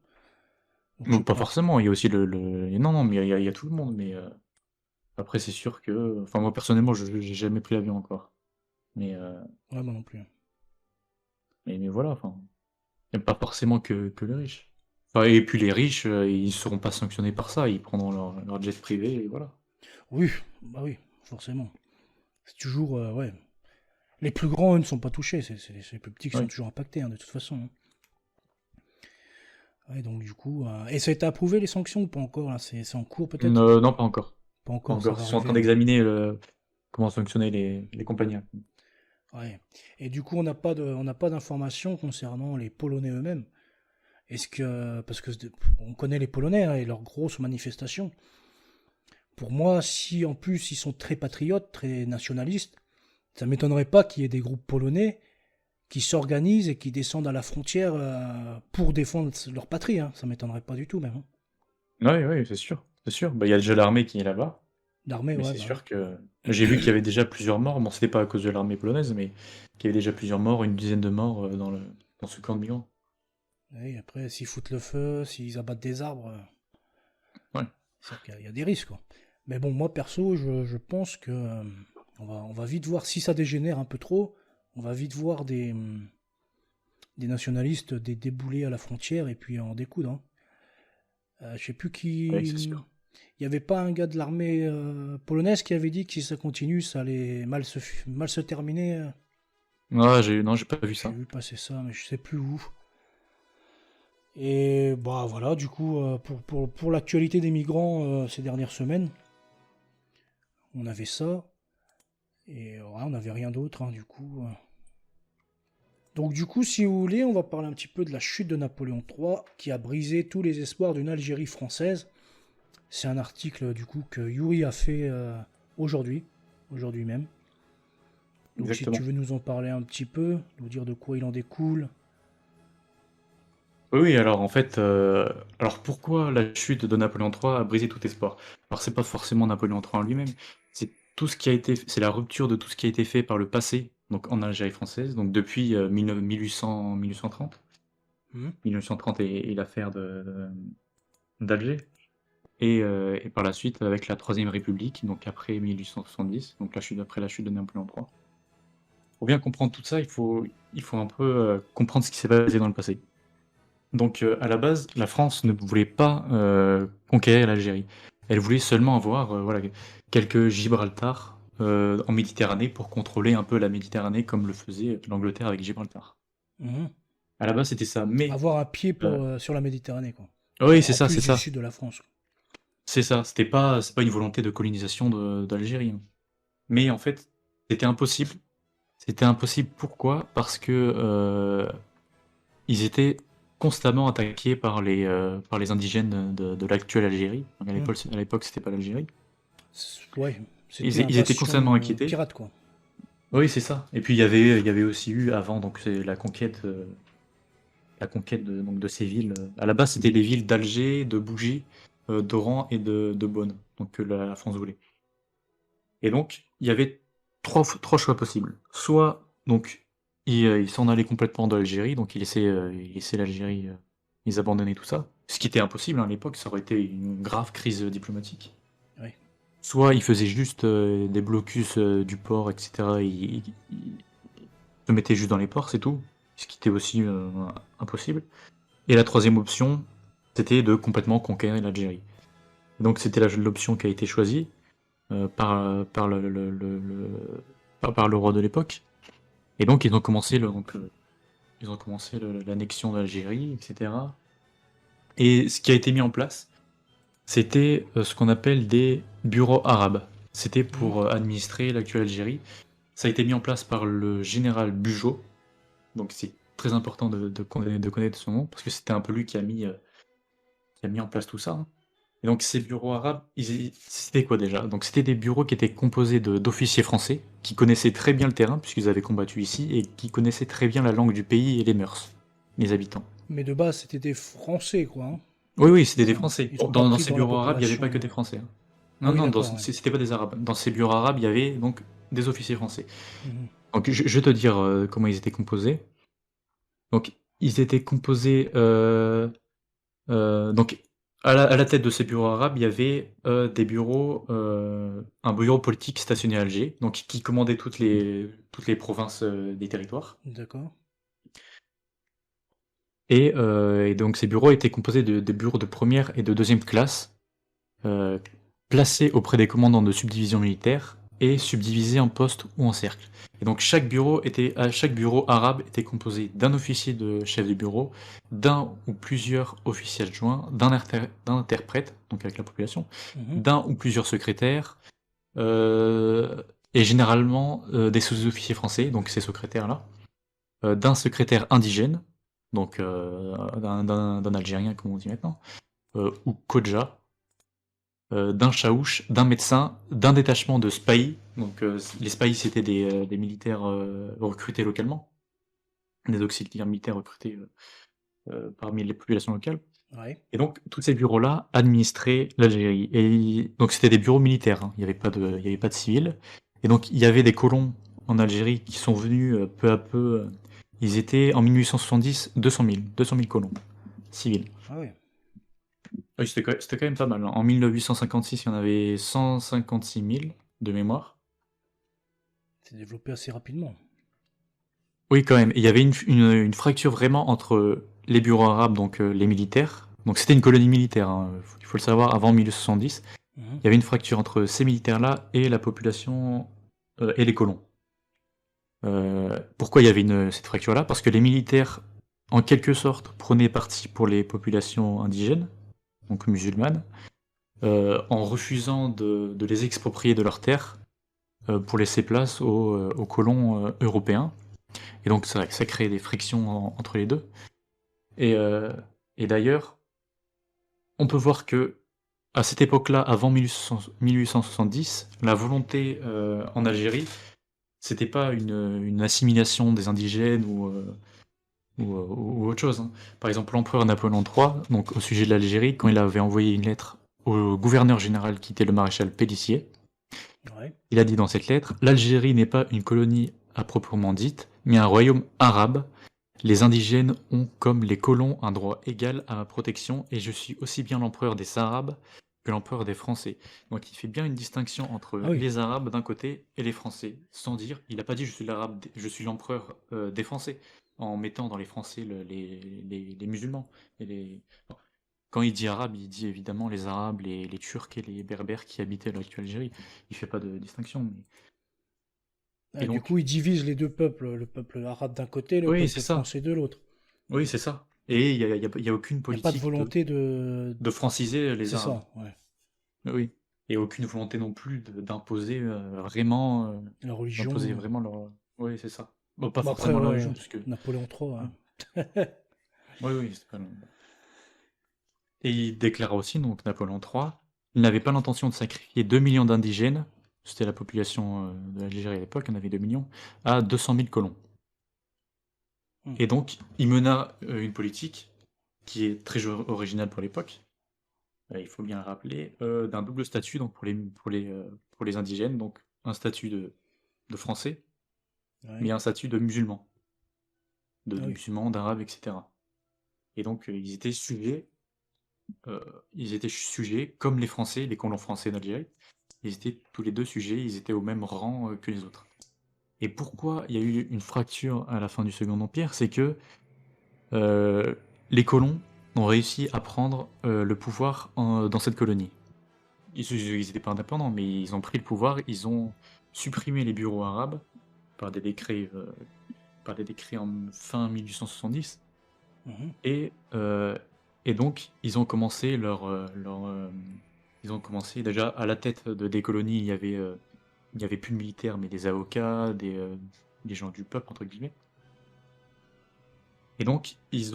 Donc je Non, sais pas pas. forcément. Il y a aussi Non, non, mais il y a tout le monde. Mais après, c'est sûr que... Enfin, moi, personnellement, je j'ai jamais pris l'avion encore. Mais, Ouais, moi non plus. mais voilà, enfin... Il n'y a pas forcément que les riches. Enfin, et puis les riches, ils seront pas sanctionnés par ça. Ils prendront leur jet privé et voilà. Oui, bah oui, forcément. C'est toujours, ouais. Les plus grands, eux, ne sont pas touchés. C'est les plus petits qui sont Oui. toujours impactés, hein, de toute façon. Hein. Ouais, donc du coup, et ça a été approuvé les sanctions ou pas encore là? C'est en cours peut-être? Non, pas encore. Pas Pas encore, ça encore. va Ils sont en arriver. train Hein. d'examiner comment sanctionner les compagnies. Ouais. Et du coup, on n'a pas d'informations concernant les Polonais eux-mêmes. Est-ce que, parce que on connaît les Polonais hein, et leurs grosses manifestations. Pour moi, si en plus ils sont très patriotes, très nationalistes, ça m'étonnerait pas qu'il y ait des groupes polonais qui s'organisent et qui descendent à la frontière pour défendre leur patrie. Hein. Ça m'étonnerait pas du tout même. Hein. Oui, oui, c'est sûr. C'est sûr. Bah, il y a déjà l'armée qui est là-bas. L'armée, Mais ouais, c'est bah ouais. sûr que j'ai vu qu'il y avait déjà plusieurs morts. Bon, c'était pas à cause de l'armée polonaise, mais qu'il y avait déjà plusieurs morts, une dizaine de morts dans ce camp de migrants. Et après, s'ils foutent le feu, s'ils abattent des arbres, Ouais. c'est sûr qu'il y a des risques. Quoi. Mais bon, moi perso, je pense que on va vite voir si ça dégénère un peu trop. On va vite voir des nationalistes débouler à la frontière et puis en découdre. Hein. Je sais plus Oui, qui. c'est sûr. Il n'y avait pas un gars de l'armée polonaise qui avait dit que si ça continue, ça allait mal se terminer. Ah, non, j'ai pas vu J'ai ça. vu passer ça, mais je sais plus où. Et bah voilà, du coup, pour l'actualité des migrants ces dernières semaines, on avait ça. Et ouais, on n'avait rien d'autre, hein, du coup. Donc du coup, si vous voulez, on va parler un petit peu de la chute de Napoléon III, qui a brisé tous les espoirs d'une Algérie française. C'est un article du coup que Yuri a fait aujourd'hui même. Donc si tu Exactement. veux nous en parler un petit peu, nous dire de quoi il en découle. Oui, oui, alors en fait, alors pourquoi la chute de Napoléon III a brisé tout espoir? Alors c'est pas forcément Napoléon III en lui-même, c'est tout ce qui a été, c'est la rupture de tout ce qui a été fait par le passé, donc en Algérie française, donc depuis 1830, Hmm. 1930 et l'affaire d'Alger, et par la suite avec la Troisième République, donc après 1870, donc après la chute de Napoléon III. Pour bien comprendre tout ça, il faut un peu comprendre ce qui s'est passé dans le passé. Donc, à la base, la France ne voulait pas conquérir l'Algérie. Elle voulait seulement avoir voilà, quelques Gibraltar en Méditerranée pour contrôler un peu la Méditerranée comme le faisait l'Angleterre avec Gibraltar. Mhm. À la base, c'était ça. Mais Avoir un pied euh, sur la Méditerranée, quoi. oui, c'est En ça, c'est plus du ça, sud de la France. c'est ça. C'est pas une volonté de colonisation d'Algérie, hein. Mais en fait, c'était impossible. C'était impossible. Pourquoi? Parce que ils étaient constamment attaqués par les indigènes de l'actuelle Algérie. Donc Hmm. à l'époque, c'était pas l'Algérie. Ouais, Ils, c'était ils étaient constamment invasion inquiétés. pirate, quoi. Oui, c'est ça. Et puis il y avait aussi eu avant, donc c'est la conquête donc de ces villes. À la base, c'était les villes d'Alger, de Bougie, d'Oran et de Beaune, donc que la France voulait. Et donc, il y avait trois choix possibles. Soit, donc, ils s'en allaient complètement de l'Algérie, donc ils laissaient l'Algérie, ils abandonnaient tout ça. Ce qui était impossible, hein, à l'époque, ça aurait été une grave crise diplomatique. Ouais. Soit ils faisaient juste des blocus du port, etc. Ils se mettaient juste dans les ports, c'est tout. Ce qui était aussi impossible. Et la troisième option, c'était de complètement conquérir l'Algérie. Donc c'était l'option qui a été choisie par le roi de l'époque. Et donc ils ont commencé l'annexion d'Algérie, etc. Et ce qui a été mis en place, c'était ce qu'on appelle des bureaux arabes. C'était Mhm. pour administrer l'actuelle Algérie. Ça a été mis en place par le général Bugeaud. Donc c'est très important de connaître son nom, parce que c'était un peu lui qui a mis en place tout ça, hein. Et donc ces bureaux arabes, c'était quoi déjà? Donc c'était des bureaux qui étaient composés d'officiers français, qui connaissaient très bien le terrain, puisqu'ils avaient combattu ici, et qui connaissaient très bien la langue du pays et les mœurs, les habitants. Mais de base, c'était des Français, quoi. Hein. Oui, oui, c'était des Voilà. Français. Ils ont pas Dans pris ces dans la bureaux arabes, il n'y avait pas que population. des Français, hein. Ah Non, oui, non, d'accord, ouais. c'était pas des Arabes. Dans ces bureaux arabes, il y avait donc des officiers français. Mhm. Donc je vais te dire comment ils étaient composés. Donc ils étaient composés. Donc à la tête de ces bureaux arabes, il y avait un bureau politique stationné à Alger, donc qui commandait toutes les provinces des territoires. D'accord. Et donc ces bureaux étaient composés de bureaux de première et de deuxième classe, euh, placés auprès des commandants de subdivision militaire et subdivisés en postes ou en cercles. Et donc chaque bureau arabe était composé d'un officier de chef de bureau, d'un ou plusieurs officiers adjoints, d'un interprète, donc avec la population, Mhm. d'un ou plusieurs secrétaires, et généralement des sous-officiers français, donc ces secrétaires-là, d'un secrétaire indigène, donc d'un Algérien comme on dit maintenant, ou Kodja, d'un chaouche, d'un médecin, d'un détachement de spahis. Donc les spahis c'était des militaires recrutés localement. des auxiliaires militaires recrutés parmi les populations locales. Ouais. Et donc, tous ces bureaux-là administraient l'Algérie. Donc, c'était des bureaux militaires, hein. Il y avait pas de civils. Et donc, il y avait des colons en Algérie qui sont venus peu à peu. Ils étaient en 1870 200 000 colons civils. Ah oui. Oui, c'était quand même pas mal, hein. En 1856, il y en avait 156 000 de mémoire. C'est développé assez rapidement. Oui, quand même. Et il y avait une fracture vraiment entre les bureaux arabes, donc les militaires. Donc c'était une colonie militaire, hein, il faut le savoir, avant 1870. Mhm. Il y avait une fracture entre ces militaires-là et la population et les colons. Pourquoi il y avait cette fracture-là? Parce que les militaires, en quelque sorte, prenaient parti pour les populations indigènes, donc musulmanes, en refusant de les exproprier de leurs terres pour laisser place aux colons européens. Et donc c'est vrai que ça crée des frictions entre les deux. Et, euh, et d'ailleurs, on peut voir que à cette époque-là, avant 1870, la volonté en Algérie, c'était pas une assimilation des indigènes ou autre chose, hein. Par exemple, l'empereur Napoléon III, donc au sujet de l'Algérie, quand il avait envoyé une lettre au gouverneur général qui était le maréchal Pélissier, Ouais. il a dit dans cette lettre: l'Algérie n'est pas une colonie à proprement dite, mais un royaume arabe. Les indigènes ont, comme les colons, un droit égal à ma protection, et je suis aussi bien l'empereur des Arabes que l'empereur des Français. Donc il fait bien une distinction entre Ah oui. les Arabes d'un côté et les Français, sans dire, il n'a pas dit je suis l'empereur des Français, en mettant dans les Français les musulmans. Bon, quand il dit arabe, il dit évidemment les Arabes, les Turcs et les Berbères qui habitaient l'actuelle Algérie. Il fait pas de distinction. Et Du coup, donc, ils divisent les deux peuples, le peuple arabe d'un côté, le oui, c'est peuple ça. français de l'autre. Oui, c'est ça. Et il y a aucune Il n'y a pas de politique volonté de... de franciser les C'est Arabes. ça, ouais. Oui. Et aucune volonté non plus d'imposer vraiment, La d'imposer religion... vraiment leur. Oui, c'est ça. Bon, pas Bon, après, forcément la ouais, religion, puisque. Napoléon III, Hein. hein. Oui, oui, c'est pas. Et il déclara aussi, donc Napoléon III, il n'avait pas l'intention de sacrifier 2 millions d'indigènes, c'était la population de l'Algérie à l'époque, il y en avait 2 millions, à 200 000 colons. Hmm. Et donc, il mena une politique qui est très originale pour l'époque, il faut bien le rappeler, d'un double statut donc pour les indigènes, donc un statut de français, Ouais. mais un statut de musulman, Ah de oui. musulmans, d'arabes, etc. Et donc ils étaient sujets comme les Français, les colons français d'Algérie, ils étaient tous les deux sujets, ils étaient au même rang que les autres. Et pourquoi il y a eu une fracture à la fin du Second Empire? C'est que euh, les colons ont réussi à prendre le pouvoir dans cette colonie. Ils n'étaient pas indépendants, mais ils ont pris le pouvoir, ils ont supprimé les bureaux arabes par des décrets, en fin 1870, Mhm. et, euh, et donc ils ont commencé ils ont commencé déjà à la tête des colonies, il y avait plus de militaires, mais des avocats, des gens du peuple, entre guillemets. Et donc ils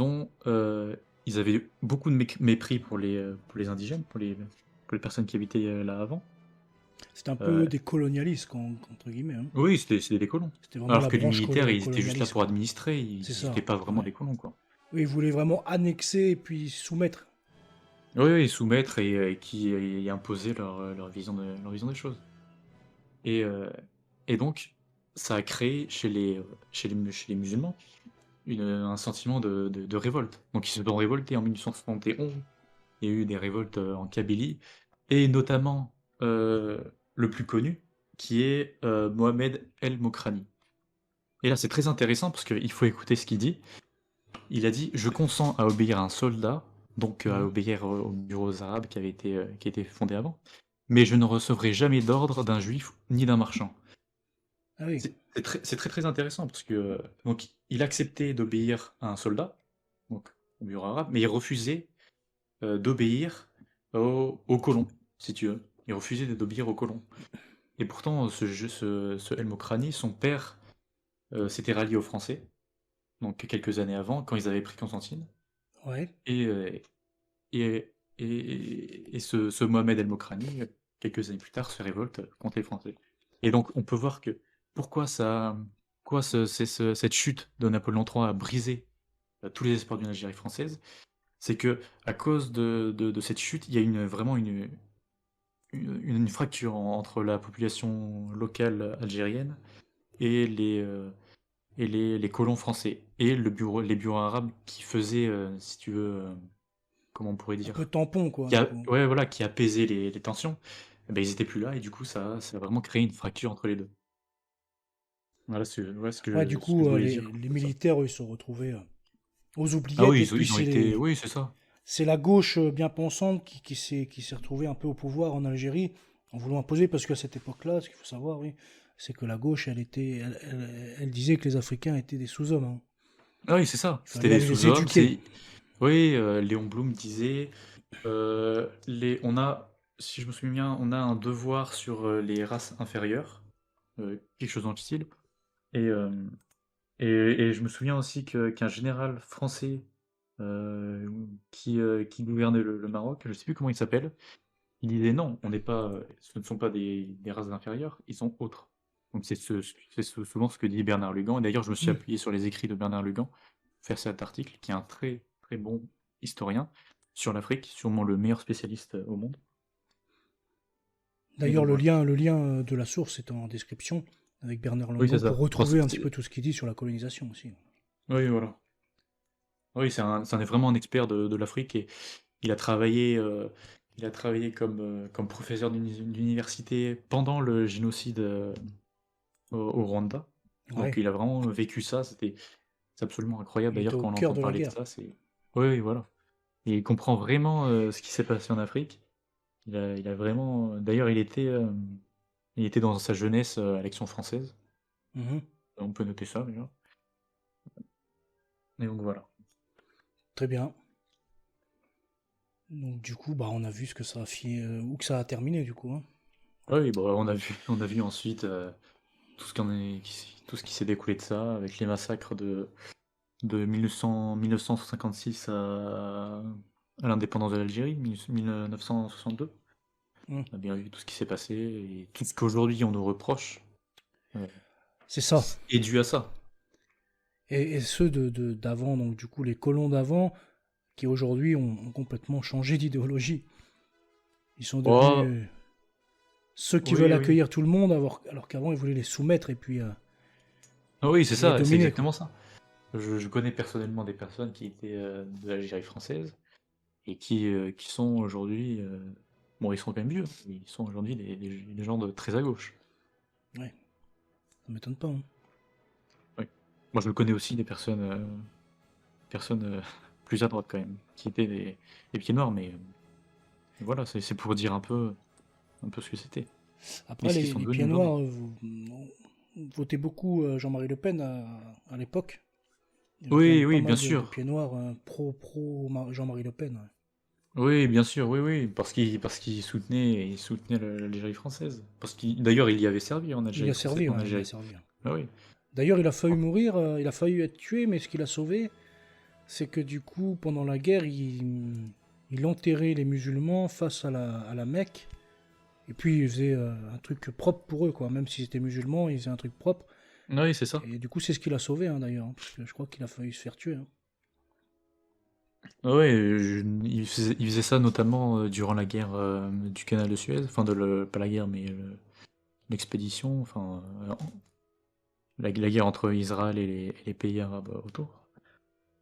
avaient beaucoup de mépris pour les indigènes, pour les personnes qui habitaient là avant. C'était un peu Euh, des colonialistes, entre guillemets, hein. Oui, c'était des colons. C'était vraiment Alors la que les branche militaires, ils étaient juste là colonialiste, pour quoi. administrer, C'est ils n'étaient ça, pas vraiment ouais. des colons, quoi. Eux, ils voulaient vraiment annexer et puis soumettre. Oui, oui, soumettre et imposer leur vision des choses. Et, euh, et donc, ça a créé chez les musulmans un sentiment de révolte. Donc, ils se sont révoltés en 1871. Il y a eu des révoltes en Kabylie, et notamment le plus connu, qui est Mohamed El Mokrani. Et là, c'est très intéressant parce qu'il faut écouter ce qu'il dit. Il a dit: je consens à obéir à un soldat, donc à Mhm. obéir aux bureaux arabes qui étaient fondés avant, mais je ne recevrai jamais d'ordre d'un juif ni d'un marchand. Ah oui. C'est très très intéressant parce que donc il acceptait d'obéir à un soldat, donc au bureau arabe, mais il refusait d'obéir aux colons, si tu veux. Il refusait d'obéir aux colons. Et pourtant, ce El Mokrani, son père s'était rallié aux Français, donc quelques années avant, quand ils avaient pris Constantine. Ouais. Et, ce Mohamed El Mokrani, quelques années plus tard, se révolte contre les Français. Et donc, on peut voir que pourquoi pourquoi cette chute de Napoléon III a brisé tous les espoirs d'une Algérie française, c'est que à cause de cette chute, il y a vraiment une fracture entre la population locale algérienne et les colons français et les bureaux arabes qui faisaient, si tu veux, comment on pourrait Un peu dire, tampon, quoi, du coup. ouais, voilà, qui apaisaient les tensions. Eh ben, ils étaient plus là et du coup ça a vraiment créé une fracture entre les deux. Voilà Ouais, du ce que je coup, voulais dire les comme ça. militaires, eux, ils se sont retrouvés aux Ah oubliettes, oui, et puis ils ont été, oui, c'est ça. c'est la gauche bien pensante qui s'est retrouvée un peu au pouvoir en Algérie, en voulant imposer, parce qu'à cette époque-là, ce qu'il faut savoir, oui, c'est que la gauche, elle disait que les Africains étaient des sous-hommes, hein. Ah oui, c'est ça. Il C'était fallait des aller les sous-hommes. éduquer. Oui, Léon Blum disait, on a, si je me souviens bien, on a un devoir sur les races inférieures, quelque chose dans le style. Et, euh, et je me souviens aussi qu'un général français euh, qui gouvernait le Maroc, je ne sais plus comment il s'appelle, il disait non, on n'est pas, ce ne sont pas des races inférieures, ils sont autres. Donc souvent ce que dit Bernard Lugan. Et d'ailleurs, je me suis Hmm. appuyé sur les écrits de Bernard Lugan pour faire cet article, qui est un très très bon historien sur l'Afrique, sûrement le meilleur spécialiste au monde. Et D'ailleurs, donc voilà. le lien de la source est en description avec Bernard Oui, c'est Longo pour ça. retrouver un petit peu tout ce qu'il dit sur la colonisation aussi. Oui, voilà. Oui, c'est vraiment un expert de l'Afrique et il a travaillé, euh, il a travaillé comme professeur d'université pendant le génocide au Rwanda. Donc Ouais, il a vraiment vécu ça, c'est absolument incroyable. il était D'ailleurs, au quand on cœur entend de la parler de guerre. ça, c'est... Oui, oui, voilà. Et il comprend vraiment ce qui s'est passé en Afrique. Il a vraiment... D'ailleurs, il était dans sa jeunesse à l'Action française. Mhm. On peut noter ça, déjà. Et donc voilà. Très bien. Donc du coup, bah, on a vu ce que ça a où que ça a terminé du coup, hein. Ah oui, bon, on a vu ensuite tout ce tout ce qui s'est découlé de ça, avec les massacres de 1956 à l'indépendance de l'Algérie, 1962. Hmm. On a bien vu tout ce qui s'est passé et tout ce qu'aujourd'hui on nous reproche euh, C'est ça. est dû à ça. Et ceux d'avant, donc du coup les colons d'avant, qui aujourd'hui ont complètement changé d'idéologie. Ils sont devenus Oh, ceux qui veulent oui, oui. accueillir tout le monde, alors qu'avant ils voulaient les soumettre Ah oui, c'est et les ça, c'est dominer, quoi. exactement ça. Je connais personnellement des personnes qui étaient de l'Algérie française et qui sont aujourd'hui, bon, ils sont quand même vieux, mais ils sont aujourd'hui des gens de très à gauche. Ouais, ça m'étonne pas, hein. Oui. Moi, je connais aussi des personnes plus à droite quand même, qui étaient des pieds noirs, mais voilà, c'est pour dire un peu ce que c'était et Après, ce qu'ils sont les devenus pieds aujourd'hui. noirs, vous votez beaucoup Jean-Marie Le Pen à l'époque. Il y avait quand même Oui, pas oui, bien mal de sûr. pieds noirs pro Jean-Marie Le Pen, ouais. Oui, bien sûr, oui, oui, parce qu'il soutenait l'Algérie française. D'ailleurs, il y avait servi en Il Algérie a française, servi, en ouais, il a Algérie. servi. Ah oui. D'ailleurs, il a failli mourir, il a failli être tué, mais ce qu'il a sauvé, c'est que du coup, pendant la guerre, il enterrait les musulmans face à la Mecque. Et puis, il faisait un truc propre pour eux, quoi. Même s'ils étaient musulmans, il faisait un truc propre. Oui, c'est ça. Et du coup, c'est ce qu'il a sauvé, hein, d'ailleurs, hein, parce que je crois qu'il a failli se faire tuer, hein. Ah ouais, il faisait ça notamment durant la guerre du canal de Suez, enfin pas la guerre, mais l'expédition, enfin la guerre entre Israël et les pays arabes autour.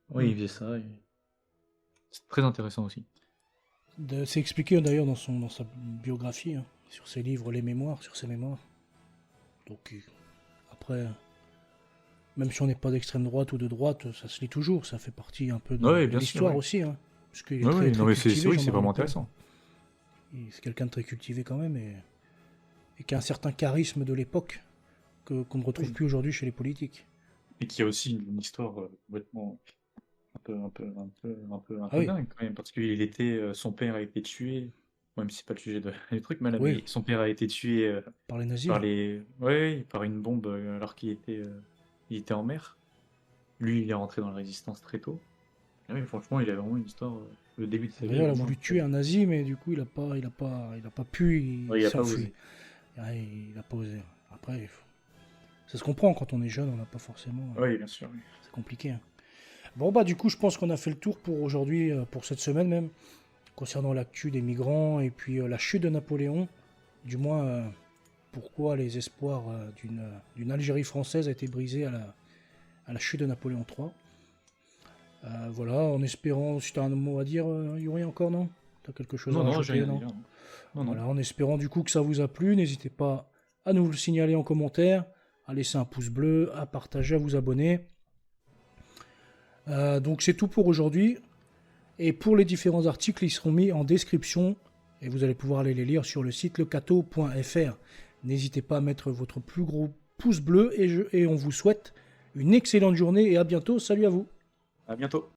Oui, Hmm. il faisait ça. C'est très intéressant aussi. C'est expliqué d'ailleurs dans sa biographie, hein, sur ses livres, les mémoires, sur ses mémoires. Donc, après, même si on n'est pas d'extrême droite ou de droite, ça se lit toujours, ça fait partie un peu Oui, de bien sûr, l'histoire oui. aussi, hein, parce qu'il est Oui, très, oui, non très mais cultivé, oui, c'est Jean-Marie Le vraiment Pen. intéressant. C'est quelqu'un de très cultivé quand même, et qui a un certain charisme de l'époque qu'on ne retrouve Oui. plus aujourd'hui chez les politiques. Et qui a aussi une histoire complètement un Ah peu oui, dingue quand même, parce son père a été tué, même si c'est pas le sujet du truc, oui, mais son père a été tué par les nazis, par là. ouais, par une bombe alors il était en mer. Lui, il est rentré dans la résistance très tôt. Ah oui, franchement, il a vraiment une histoire, le début de sa vie est D'ailleurs, il a vraiment voulu tuer incroyable. un nazi, mais du coup, il a pas pu, Ouais, il il a s'est pas enfui. osé. Ouais, il a pas osé. Après, Ça se comprend, quand on est jeune, on n'a pas forcément... Oui, bien sûr. Oui. C'est compliqué. Hein. Bon, bah du coup, je pense qu'on a fait le tour pour aujourd'hui, pour cette semaine même, concernant l'actu des migrants et puis la chute de Napoléon. Du moins, pourquoi les espoirs d'une Algérie française a été brisés à la chute de Napoléon III. Voilà, en espérant... Si tu as un mot à dire, Yuri, encore, non? Tu as quelque chose à rajouter, j'ai rien à non? dire. Non, Voilà, en espérant du coup que ça vous a plu, n'hésitez pas à nous le signaler en commentaire, à laisser un pouce bleu, à partager, à vous abonner. Donc c'est tout pour aujourd'hui. Et pour les différents articles, ils seront mis en description et vous allez pouvoir aller les lire sur le site lecato.fr. N'hésitez pas à mettre votre plus gros pouce bleu et on vous souhaite une excellente journée et à bientôt. Salut à vous. À bientôt.